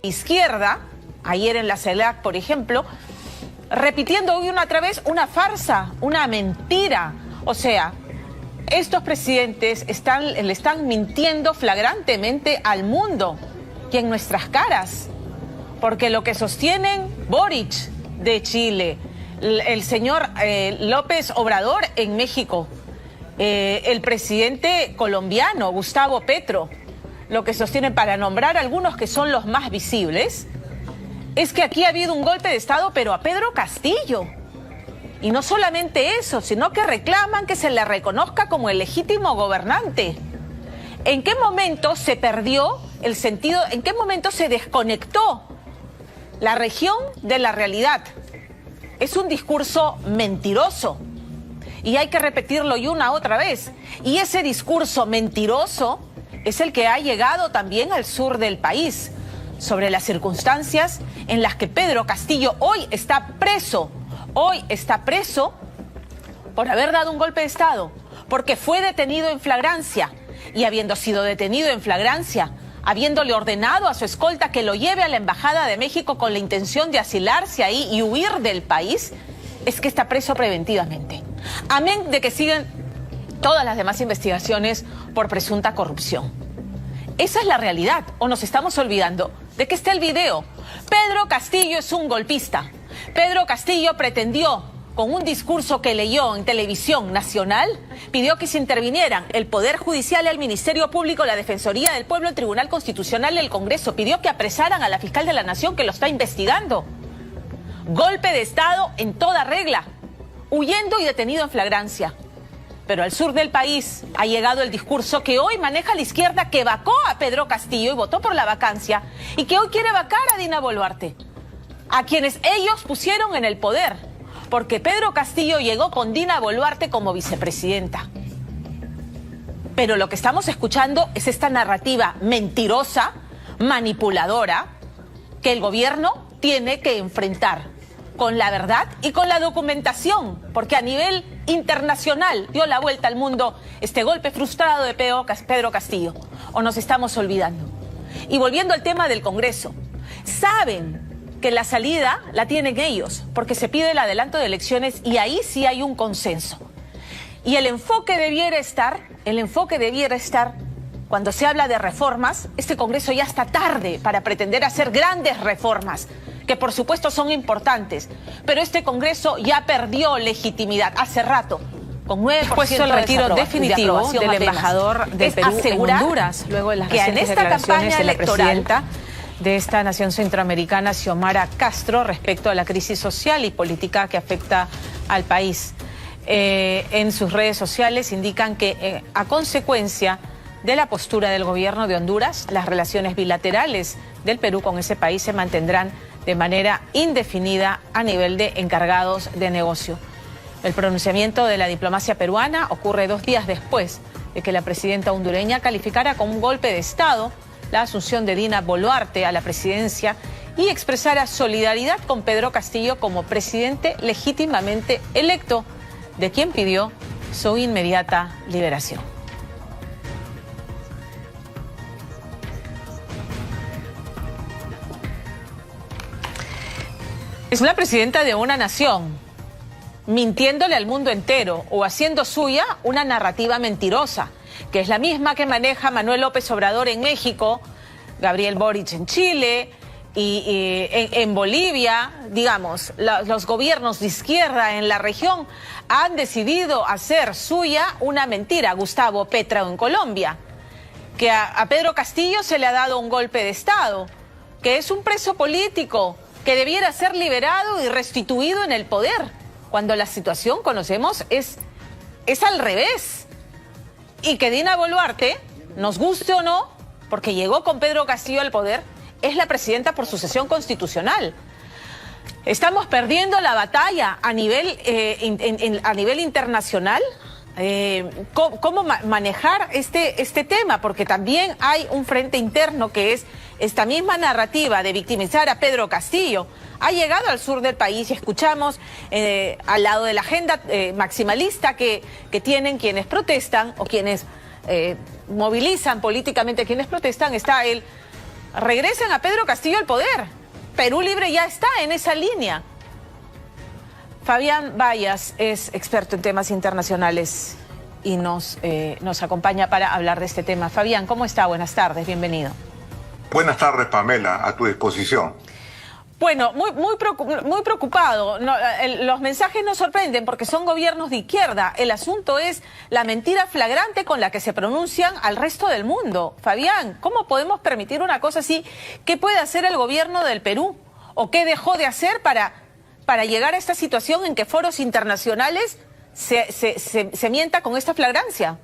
izquierda, ayer en la CELAC, por ejemplo, repitiendo hoy otra vez una farsa, una mentira. O sea, estos presidentes le están mintiendo flagrantemente al mundo y en nuestras caras. Porque lo que sostienen Boric de Chile, el señor López Obrador en México, el presidente colombiano Gustavo Petro, lo que sostienen, para nombrar algunos que son los más visibles, es que aquí ha habido un golpe de Estado, pero a Pedro Castillo. Y no solamente eso, sino que reclaman que se le reconozca como el legítimo gobernante. ¿En qué momento se perdió el sentido? ¿En qué momento se desconectó la región de la realidad? Es un discurso mentiroso y hay que repetirlo y una otra vez. Y ese discurso mentiroso es el que ha llegado también al sur del país, sobre las circunstancias en las que Pedro Castillo hoy está preso por haber dado un golpe de Estado, porque fue detenido en flagrancia, y habiendo sido detenido en flagrancia, habiéndole ordenado a su escolta que lo lleve a la Embajada de México con la intención de asilarse ahí y huir del país, es que está preso preventivamente. Amén de que siguen todas las demás investigaciones por presunta corrupción. Esa es la realidad, o nos estamos olvidando de que está el video. Pedro Castillo es un golpista. Pedro Castillo pretendió, con un discurso que leyó en televisión nacional, pidió que se intervinieran el Poder Judicial, el Ministerio Público, la Defensoría del Pueblo, el Tribunal Constitucional y el Congreso. Pidió que apresaran a la fiscal de la Nación que lo está investigando. Golpe de Estado en toda regla, huyendo y detenido en flagrancia. Pero al sur del país ha llegado el discurso que hoy maneja la izquierda, que vacó a Pedro Castillo y votó por la vacancia, y que hoy quiere vacar a Dina Boluarte, a quienes ellos pusieron en el poder, porque Pedro Castillo llegó con Dina Boluarte como vicepresidenta. Pero lo que estamos escuchando es esta narrativa mentirosa, manipuladora, que el gobierno tiene que enfrentar con la verdad y con la documentación, porque a nivel internacional dio la vuelta al mundo este golpe frustrado de Pedro Castillo, o nos estamos olvidando. Y volviendo al tema del Congreso, saben que la salida la tienen ellos, porque se pide el adelanto de elecciones y ahí sí hay un consenso. Y el enfoque debiera estar, cuando se habla de reformas, este Congreso ya está tarde para pretender hacer grandes reformas, que por supuesto son importantes, pero este Congreso ya perdió legitimidad hace rato, con 9% el retiro definitivo del embajador de Perú en Honduras, luego de las recientes declaraciones de la presidenta de esta nación centroamericana, Xiomara Castro, respecto a la crisis social y política que afecta al país. En sus redes sociales indican que a consecuencia de la postura del gobierno de Honduras, las relaciones bilaterales del Perú con ese país se mantendrán de manera indefinida a nivel de encargados de negocio. El pronunciamiento de la diplomacia peruana ocurre 2 días después de que la presidenta hondureña calificara como un golpe de Estado la asunción de Dina Boluarte a la presidencia y expresara solidaridad con Pedro Castillo como presidente legítimamente electo, de quien pidió su inmediata liberación. Es la presidenta de una nación, mintiéndole al mundo entero o haciendo suya una narrativa mentirosa, que es la misma que maneja Manuel López Obrador en México, Gabriel Boric en Chile y en Bolivia. Digamos, los gobiernos de izquierda en la región han decidido hacer suya una mentira. Gustavo Petro en Colombia, que a Pedro Castillo se le ha dado un golpe de Estado, que es un preso político, que debiera ser liberado y restituido en el poder, cuando la situación, conocemos, es al revés. Y que Dina Boluarte, nos guste o no, porque llegó con Pedro Castillo al poder, es la presidenta por sucesión constitucional. Estamos perdiendo la batalla a nivel internacional. ¿Cómo manejar este tema? Porque también hay un frente interno que es esta misma narrativa de victimizar a Pedro Castillo. Ha llegado al sur del país y escuchamos al lado de la agenda maximalista que tienen quienes protestan o quienes movilizan políticamente a quienes protestan, está el regresen a Pedro Castillo al poder. Perú Libre ya está en esa línea. Fabián Bayas es experto en temas internacionales y nos acompaña para hablar de este tema. Fabián, ¿cómo está? Buenas tardes, bienvenido. Buenas tardes, Pamela, a tu disposición. Bueno, muy preocupado. Los mensajes nos sorprenden porque son gobiernos de izquierda. El asunto es la mentira flagrante con la que se pronuncian al resto del mundo. Fabián, ¿cómo podemos permitir una cosa así? ¿Qué puede hacer el gobierno del Perú? ¿O qué dejó de hacer para llegar a esta situación en que foros internacionales se mienta con esta flagrancia?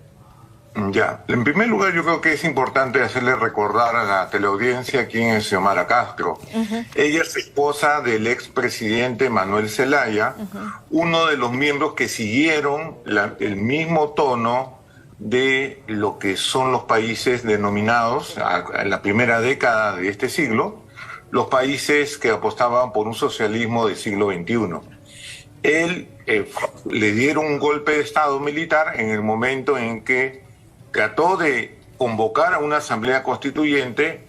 Ya, en primer lugar yo creo que es importante hacerle recordar a la teleaudiencia quién es Xiomara Castro. Ella es esposa del expresidente Manuel Zelaya, uno de los miembros que siguieron el mismo tono de lo que son los países denominados en la primera década de este siglo, los países que apostaban por un socialismo del siglo XXI. Él le dieron un golpe de Estado militar en el momento en que trató de convocar a una asamblea constituyente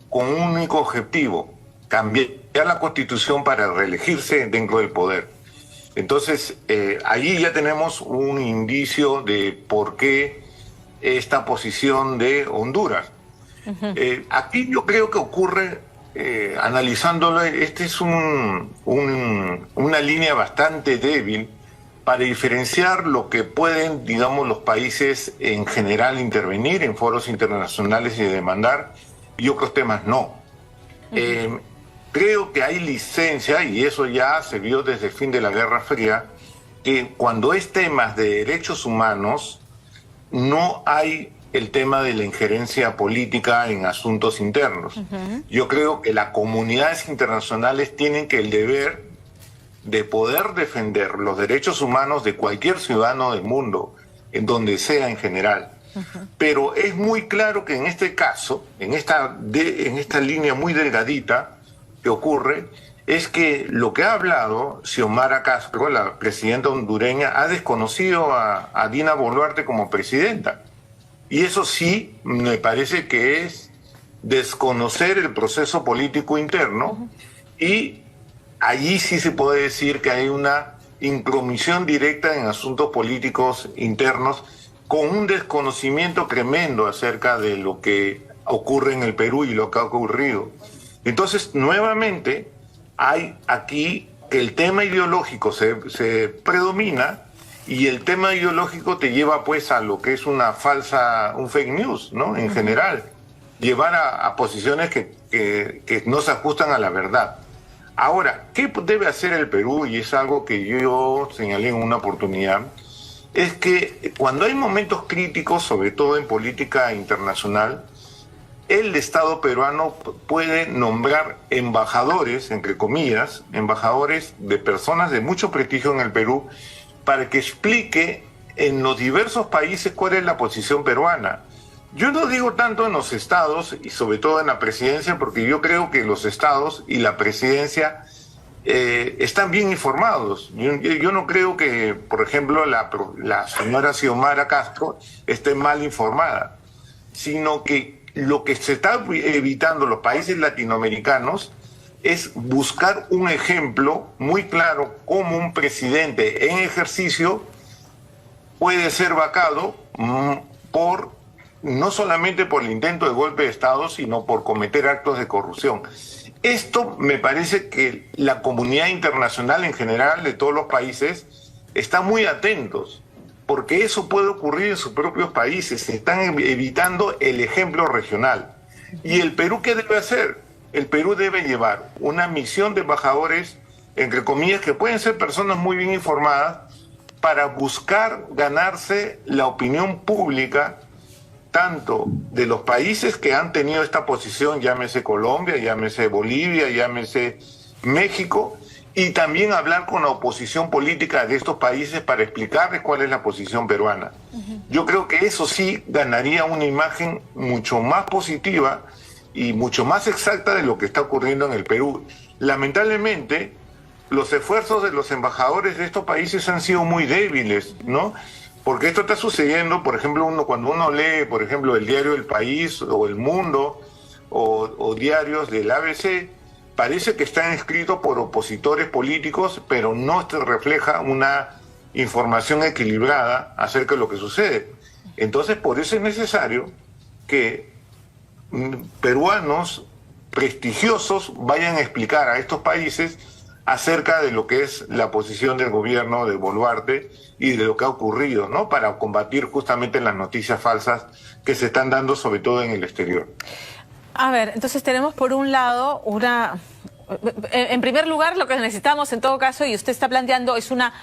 con un único objetivo: cambiar la constitución para reelegirse dentro del poder. Entonces, allí ya tenemos un indicio de por qué esta posición de Honduras. Aquí yo creo que ocurre, analizándolo, este es una línea bastante débil para diferenciar lo que pueden, digamos, los países en general intervenir en foros internacionales y demandar, y otros temas no. Creo que hay licencia, y eso ya se vio desde el fin de la Guerra Fría, que cuando es temas de derechos humanos, no hay el tema de la injerencia política en asuntos internos. Yo creo que las comunidades internacionales tienen que el deber de poder defender los derechos humanos de cualquier ciudadano del mundo, en donde sea en general. Pero es muy claro que en este caso, en esta línea muy delgadita que ocurre, es que lo que ha hablado Xiomara Castro, la presidenta hondureña, ha desconocido a Dina Boluarte como presidenta. Y eso sí me parece que es desconocer el proceso político interno, y allí sí se puede decir que hay una intromisión directa en asuntos políticos internos, con un desconocimiento tremendo acerca de lo que ocurre en el Perú y lo que ha ocurrido. Entonces, nuevamente, hay aquí que el tema ideológico se predomina, y el tema ideológico te lleva pues a lo que es un fake news, ¿no? En general, llevar a posiciones que no se ajustan a la verdad. Ahora, ¿qué debe hacer el Perú? Y es algo que yo señalé en una oportunidad, es que cuando hay momentos críticos, sobre todo en política internacional, el Estado peruano puede nombrar embajadores, entre comillas, embajadores de personas de mucho prestigio en el Perú, para que explique en los diversos países cuál es la posición peruana. Yo no digo tanto en los estados y sobre todo en la presidencia, porque yo creo que los estados y la presidencia están bien informados. Yo no creo que, por ejemplo, la señora Xiomara Castro esté mal informada, sino que lo que se está evitando los países latinoamericanos es buscar un ejemplo muy claro cómo un presidente en ejercicio puede ser vacado no solamente por el intento de golpe de Estado, sino por cometer actos de corrupción. Esto me parece que la comunidad internacional en general de todos los países está muy atentos, porque eso puede ocurrir en sus propios países. Se están evitando el ejemplo regional. ¿Y el Perú qué debe hacer? El Perú debe llevar una misión de embajadores, entre comillas, que pueden ser personas muy bien informadas, para buscar ganarse la opinión pública, tanto de los países que han tenido esta posición, llámese Colombia, llámese Bolivia, llámese México, y también hablar con la oposición política de estos países para explicarles cuál es la posición peruana. Yo creo que eso sí ganaría una imagen mucho más positiva y mucho más exacta de lo que está ocurriendo en el Perú. Lamentablemente, los esfuerzos de los embajadores de estos países han sido muy débiles, ¿no? Porque esto está sucediendo, por ejemplo, cuando uno lee, por ejemplo, el diario El País o El Mundo, o diarios del ABC, parece que están escritos por opositores políticos, pero no refleja una información equilibrada acerca de lo que sucede. Entonces, por eso es necesario que peruanos prestigiosos vayan a explicar a estos países acerca de lo que es la posición del gobierno de Boluarte y de lo que ha ocurrido, ¿no? Para combatir justamente las noticias falsas que se están dando, sobre todo en el exterior. A ver, entonces tenemos por un lado en primer lugar, lo que necesitamos en todo caso, y usted está planteando, es una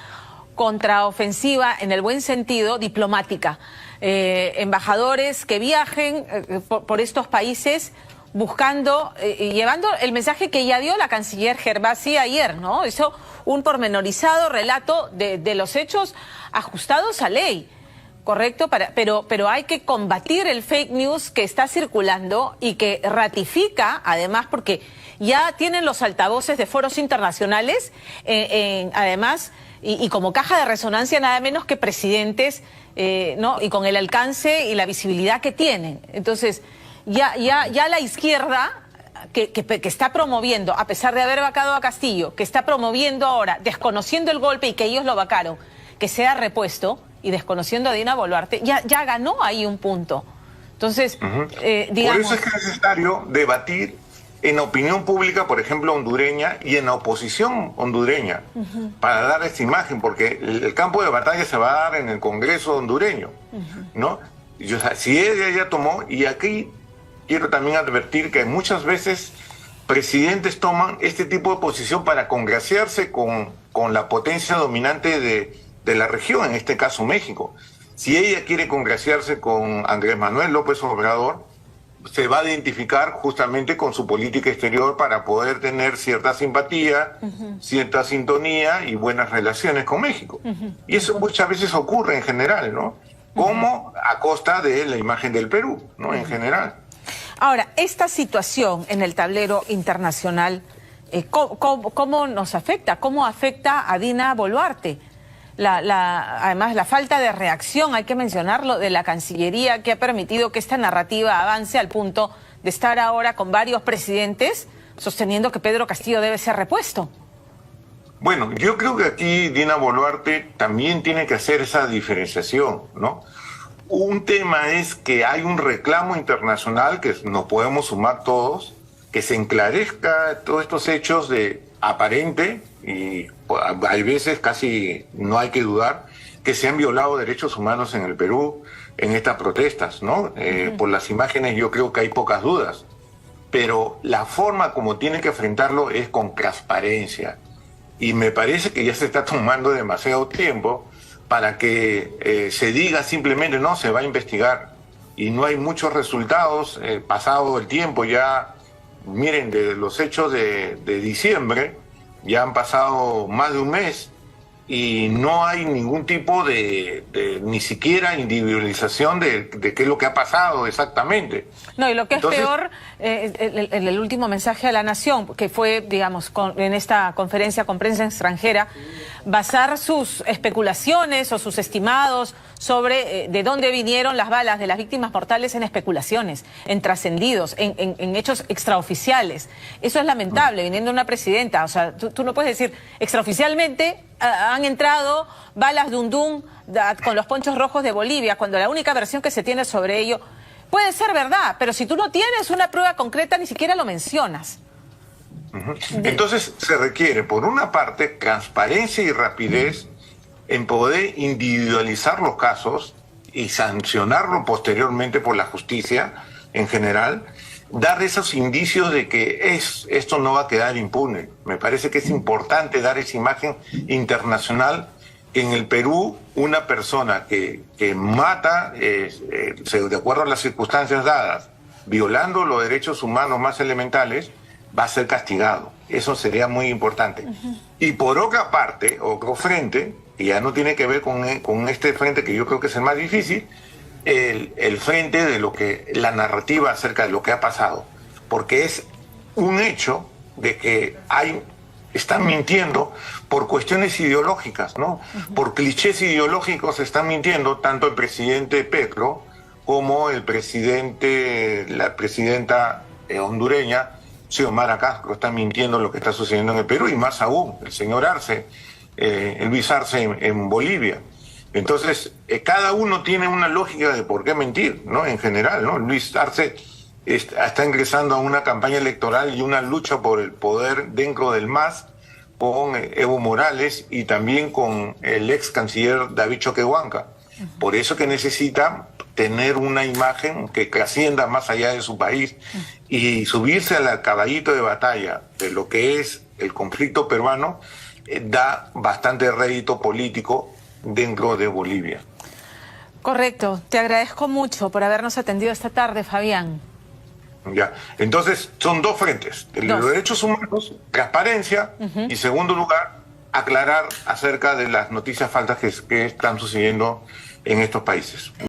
contraofensiva en el buen sentido diplomática. Embajadores que viajen por estos países buscando y llevando el mensaje que ya dio la canciller Gervasi ayer, ¿no? Hizo un pormenorizado relato de los hechos ajustados a ley, ¿correcto? Pero hay que combatir el fake news que está circulando y que ratifica, además, porque ya tienen los altavoces de foros internacionales, además, y como caja de resonancia nada menos que presidentes, ¿no? Y con el alcance y la visibilidad que tienen. Entonces, ya la izquierda que está promoviendo, a pesar de haber vacado a Castillo, que está promoviendo ahora, desconociendo el golpe y que ellos lo vacaron, que sea repuesto, y desconociendo a Dina Boluarte, ya ganó ahí un punto. Entonces, digamos... Por eso es que es necesario debatir en opinión pública, por ejemplo, hondureña, y en la oposición hondureña, para dar esta imagen, porque el campo de batalla se va a dar en el Congreso hondureño, ¿no? Y, o sea, si ella ya tomó, y aquí quiero también advertir que muchas veces presidentes toman este tipo de posición para congraciarse con la potencia dominante de la región, en este caso México. Si ella quiere congraciarse con Andrés Manuel López Obrador, se va a identificar justamente con su política exterior para poder tener cierta simpatía, cierta sintonía y buenas relaciones con México. Y eso muchas veces ocurre en general, ¿no? Como a costa de la imagen del Perú, ¿no? En general. Ahora, esta situación en el tablero internacional, ¿cómo nos afecta? ¿Cómo afecta a Dina Boluarte? Además, la falta de reacción, hay que mencionarlo, de la Cancillería, que ha permitido que esta narrativa avance al punto de estar ahora con varios presidentes sosteniendo que Pedro Castillo debe ser repuesto. Bueno, yo creo que aquí Dina Boluarte también tiene que hacer esa diferenciación, ¿no? Un tema es que hay un reclamo internacional que nos podemos sumar todos, que se enclarezca todos estos hechos de aparente, y hay veces casi no hay que dudar, que se han violado derechos humanos en el Perú en estas protestas, ¿no? Por las imágenes yo creo que hay pocas dudas, pero la forma como tiene que enfrentarlo es con transparencia, y me parece que ya se está tomando demasiado tiempo para que se diga simplemente no, se va a investigar, y no hay muchos resultados. Pasado el tiempo ya, miren, de los hechos de diciembre, ya han pasado más de un mes y no hay ningún tipo de ni siquiera individualización de qué es lo que ha pasado exactamente. No, y lo que es peor, el último mensaje a la Nación, que fue, digamos, en esta conferencia con prensa extranjera, basar sus especulaciones o sus estimados sobre de dónde vinieron las balas de las víctimas mortales en especulaciones, en trascendidos, en hechos extraoficiales. Eso es lamentable, viniendo una presidenta. O sea, tú no puedes decir extraoficialmente han entrado balas Dundún con los ponchos rojos de Bolivia, cuando la única versión que se tiene sobre ello puede ser verdad, pero si tú no tienes una prueba concreta, ni siquiera lo mencionas. Entonces se requiere, por una parte, transparencia y rapidez en poder individualizar los casos y sancionarlo posteriormente por la justicia en general, dar esos indicios de que esto no va a quedar impune. Me parece que es importante dar esa imagen internacional, que en el Perú una persona que mata, de acuerdo a las circunstancias dadas, violando los derechos humanos más elementales, va a ser castigado. Eso sería muy importante. Y por otra parte, otro frente, que ya no tiene que ver con este frente que yo creo que es el más difícil, el frente de la narrativa acerca de lo que ha pasado. Porque es un hecho de que están mintiendo por cuestiones ideológicas, ¿no? Por clichés ideológicos están mintiendo tanto el presidente Petro como la presidenta hondureña, Xiomara Castro está mintiendo lo que está sucediendo en el Perú, y más aún, el señor Arce, Luis Arce en Bolivia. Entonces, cada uno tiene una lógica de por qué mentir, ¿no? En general, ¿no? Luis Arce está ingresando a una campaña electoral y una lucha por el poder dentro del MAS con Evo Morales y también con el ex canciller David Choquehuanca. Por eso que necesita tener una imagen que ascienda más allá de su país y subirse al caballito de batalla de lo que es el conflicto peruano, da bastante rédito político dentro de Bolivia. Correcto. Te agradezco mucho por habernos atendido esta tarde, Fabián. Ya. Entonces, son dos frentes. Los derechos humanos, transparencia, y segundo lugar, aclarar acerca de las noticias falsas que están sucediendo en estos países.